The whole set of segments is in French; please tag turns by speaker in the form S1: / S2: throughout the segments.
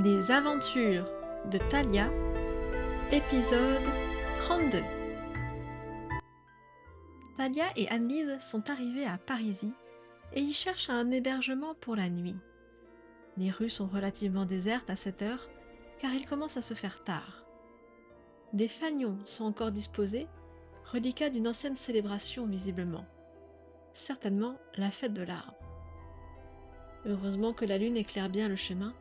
S1: Les aventures de Thalia, épisode 32. Thalia et Annelise sont arrivées à Parisis et y cherchent un hébergement pour la nuit. Les rues sont relativement désertes à cette heure car il commence à se faire tard. Des fanions sont encore disposés, reliquats d'une ancienne célébration visiblement. Certainement la fête de l'arbre. Heureusement que la lune éclaire bien le chemin,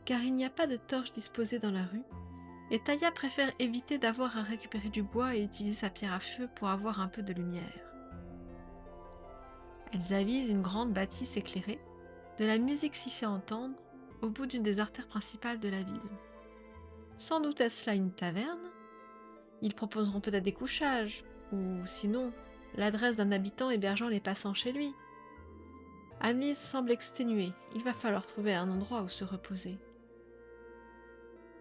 S1: car il n'y a pas de torches disposées dans la rue, et Thalia préfère éviter d'avoir à récupérer du bois et utilise sa pierre à feu pour avoir un peu de lumière. Elles avisent une grande bâtisse éclairée, de la musique s'y fait entendre, au bout d'une des artères principales de la ville. Sans doute est-ce là une taverne? Ils proposeront peut-être des couchages, ou sinon, l'adresse d'un habitant hébergeant les passants chez lui. Annelise semble exténuée, il va falloir trouver un endroit où se reposer.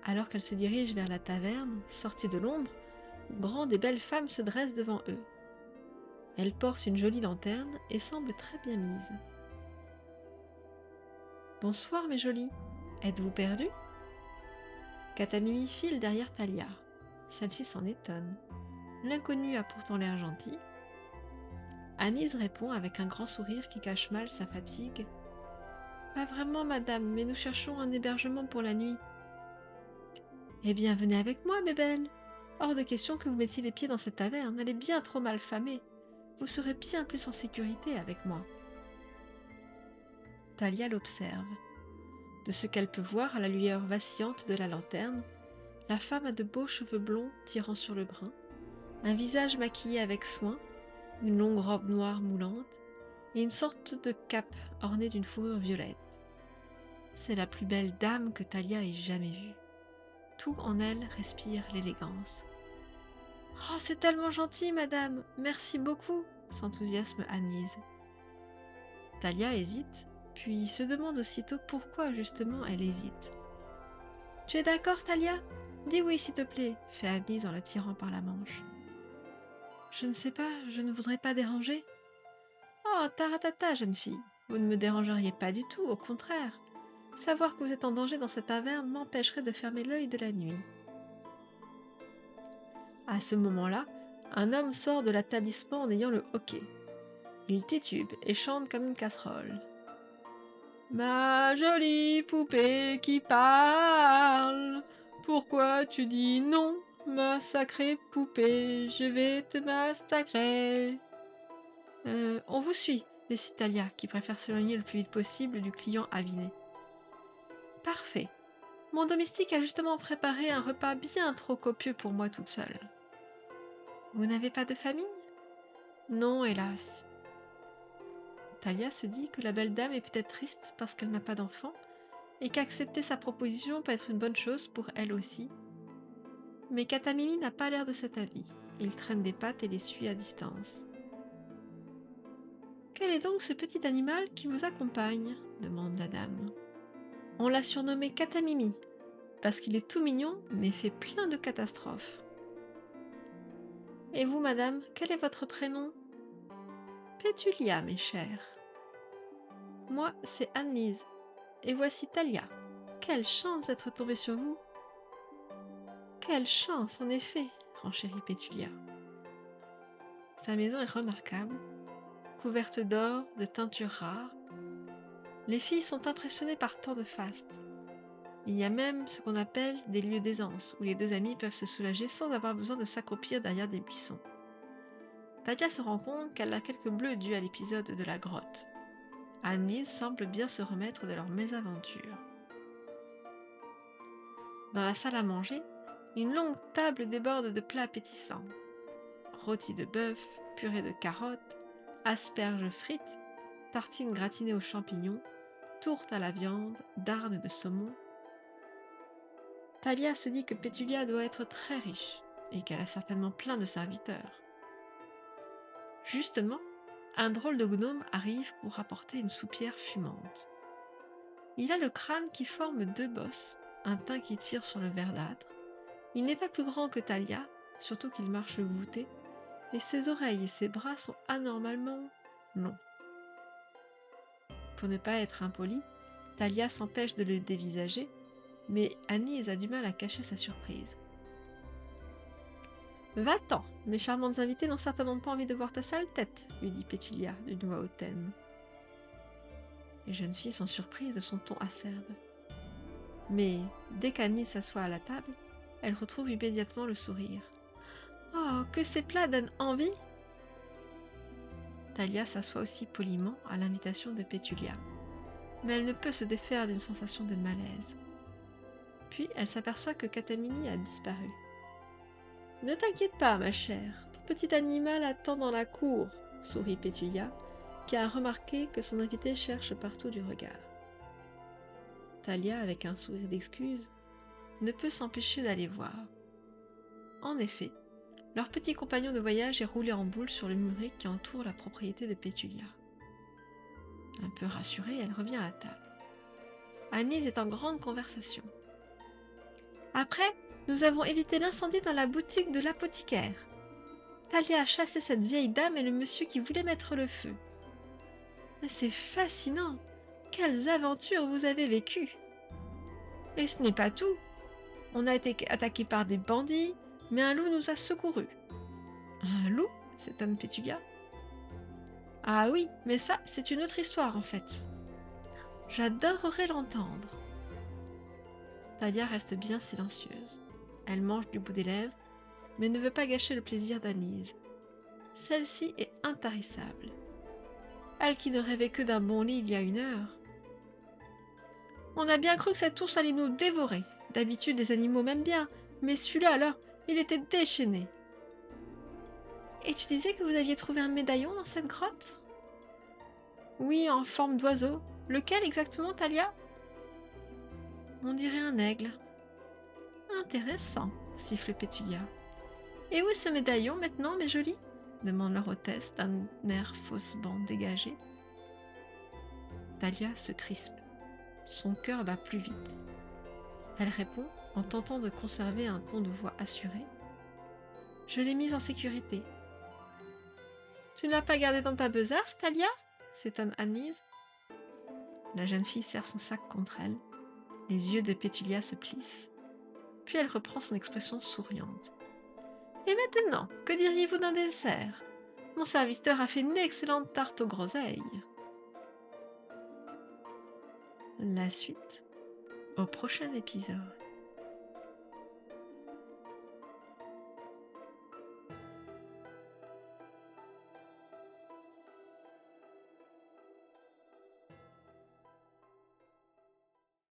S1: Alors qu'elle se dirige vers la taverne, sortie de l'ombre, grandes et belles femmes se dressent devant eux. Elles portent une jolie lanterne et semblent très bien mises. « Bonsoir mes jolies, êtes-vous perdues ?» Katamimi file derrière Thalia. Celle-ci s'en étonne. L'inconnu a pourtant l'air gentil. Annelise répond avec un grand sourire qui cache mal sa fatigue. « Pas vraiment madame, mais nous cherchons un hébergement pour la nuit. » « Eh bien, venez avec moi, bébelle. Hors de question que vous mettiez les pieds dans cette taverne, elle est bien trop mal famée. Vous serez bien plus en sécurité avec moi. » Thalia l'observe. De ce qu'elle peut voir à la lueur vacillante de la lanterne, la femme a de beaux cheveux blonds tirant sur le brun, un visage maquillé avec soin, une longue robe noire moulante et une sorte de cape ornée d'une fourrure violette. C'est la plus belle dame que Thalia ait jamais vue. Tout en elle respire l'élégance. « Oh, c'est tellement gentil, madame. Merci beaucoup !» s'enthousiasme Annelise. Thalia hésite, puis se demande aussitôt pourquoi justement elle hésite. « Tu es d'accord, Thalia ? Dis oui, s'il te plaît !» fait Annelise en la tirant par la manche. « Je ne sais pas, je ne voudrais pas déranger. »« Oh, taratata, jeune fille, vous ne me dérangeriez pas du tout, au contraire. Savoir que vous êtes en danger dans cette taverne m'empêcherait de fermer l'œil de la nuit. » À ce moment-là, un homme sort de l'établissement en ayant le hoquet. Il titube et chante comme une casserole. « Ma jolie poupée qui parle, pourquoi tu dis non, ma sacrée poupée, je vais te massacrer. » On vous suit, décide Thalia, qui préfère s'éloigner le plus vite possible du client aviné. « Parfait. Mon domestique a justement préparé un repas bien trop copieux pour moi toute seule. » « Vous n'avez pas de famille ? » ?»« Non, hélas. » Thalia se dit que la belle dame est peut-être triste parce qu'elle n'a pas d'enfant et qu'accepter sa proposition peut être une bonne chose pour elle aussi. Mais Katamimi n'a pas l'air de cet avis. Il traîne des pattes et les suit à distance. « Quel est donc ce petit animal qui vous accompagne ?» demande la dame. « On l'a surnommé Katamimi parce qu'il est tout mignon mais fait plein de catastrophes. »« Et vous, madame, quel est votre prénom ?»« Pétulia, mes chers. »« Moi, c'est Annelise. Et voici Thalia. Quelle chance d'être tombée sur vous !»« Quelle chance, en effet, renchérit Pétulia. Sa maison est remarquable, couverte d'or, de teintures rares. Les filles sont impressionnées par tant de faste. Il y a même ce qu'on appelle des lieux d'aisance, où les deux amies peuvent se soulager sans avoir besoin de s'accroupir derrière des buissons. Thalia se rend compte qu'elle a quelques bleus dus à l'épisode de la grotte. Annelise semble bien se remettre de leur mésaventure. Dans la salle à manger, une longue table déborde de plats appétissants. Rôtis de bœuf, purée de carottes, asperges frites, tartines gratinées aux champignons, tourtes à la viande, darnes de saumon. Thalia se dit que Pétulia doit être très riche et qu'elle a certainement plein de serviteurs. Justement, un drôle de gnome arrive pour apporter une soupière fumante. Il a le crâne qui forme deux bosses, un teint qui tire sur le verdâtre. Il n'est pas plus grand que Thalia, surtout qu'il marche voûté, et ses oreilles et ses bras sont anormalement longs. Pour ne pas être impolie, Thalia s'empêche de le dévisager, mais Agnès a du mal à cacher sa surprise. « Va-t'en, mes charmantes invitées n'ont certainement pas envie de voir ta sale tête, lui dit Pétulia d'une voix hautaine. Les jeunes filles sont surprises de son ton acerbe. Mais dès qu'Agnès s'assoit à la table, elle retrouve immédiatement le sourire. « Oh, que ces plats donnent envie !» Thalia s'assoit aussi poliment à l'invitation de Pétulia, mais elle ne peut se défaire d'une sensation de malaise. Puis elle s'aperçoit que Katamini a disparu. « Ne t'inquiète pas, ma chère, ton petit animal attend dans la cour, » sourit Pétulia, qui a remarqué que son invité cherche partout du regard. Thalia, avec un sourire d'excuse, ne peut s'empêcher d'aller voir. En effet, leur petit compagnon de voyage est roulé en boule sur le muret qui entoure la propriété de Pétulia. Un peu rassurée, elle revient à table. Agnès est en grande conversation. Après, nous avons évité l'incendie dans la boutique de l'apothicaire. Thalia a chassé cette vieille dame et le monsieur qui voulait mettre le feu. Mais c'est fascinant! Quelles aventures vous avez vécues! Et ce n'est pas tout. On a été attaqué par des bandits, mais un loup nous a secourus. Un loup? S'étonne Pétulia. Ah oui, mais ça, c'est une autre histoire en fait. J'adorerais l'entendre. Thalia reste bien silencieuse. Elle mange du bout des lèvres, mais ne veut pas gâcher le plaisir d'Agnès. Celle-ci est intarissable. Elle qui ne rêvait que d'un bon lit il y a 1 heure. On a bien cru que cet ours allait nous dévorer. D'habitude, les animaux m'aiment bien, mais celui-là alors, il était déchaîné. Et tu disais que vous aviez trouvé un médaillon dans cette grotte? Oui, en forme d'oiseau. Lequel exactement, Thalia? On dirait un aigle. Intéressant, siffle Pétulia. Et où est ce médaillon maintenant, mes jolies? Demande leur hôtesse d'un air faussement dégagé. Thalia se crispe. Son cœur bat plus vite. Elle répond en tentant de conserver un ton de voix assuré. Je l'ai mise en sécurité. Tu ne l'as pas gardée dans ta besace, Thalia? S'étonne Agnès. La jeune fille serre son sac contre elle. Les yeux de Pétulia se plissent. Puis elle reprend son expression souriante. Et maintenant, que diriez-vous d'un dessert? Mon serviteur a fait une excellente tarte aux groseilles. La suite au prochain épisode.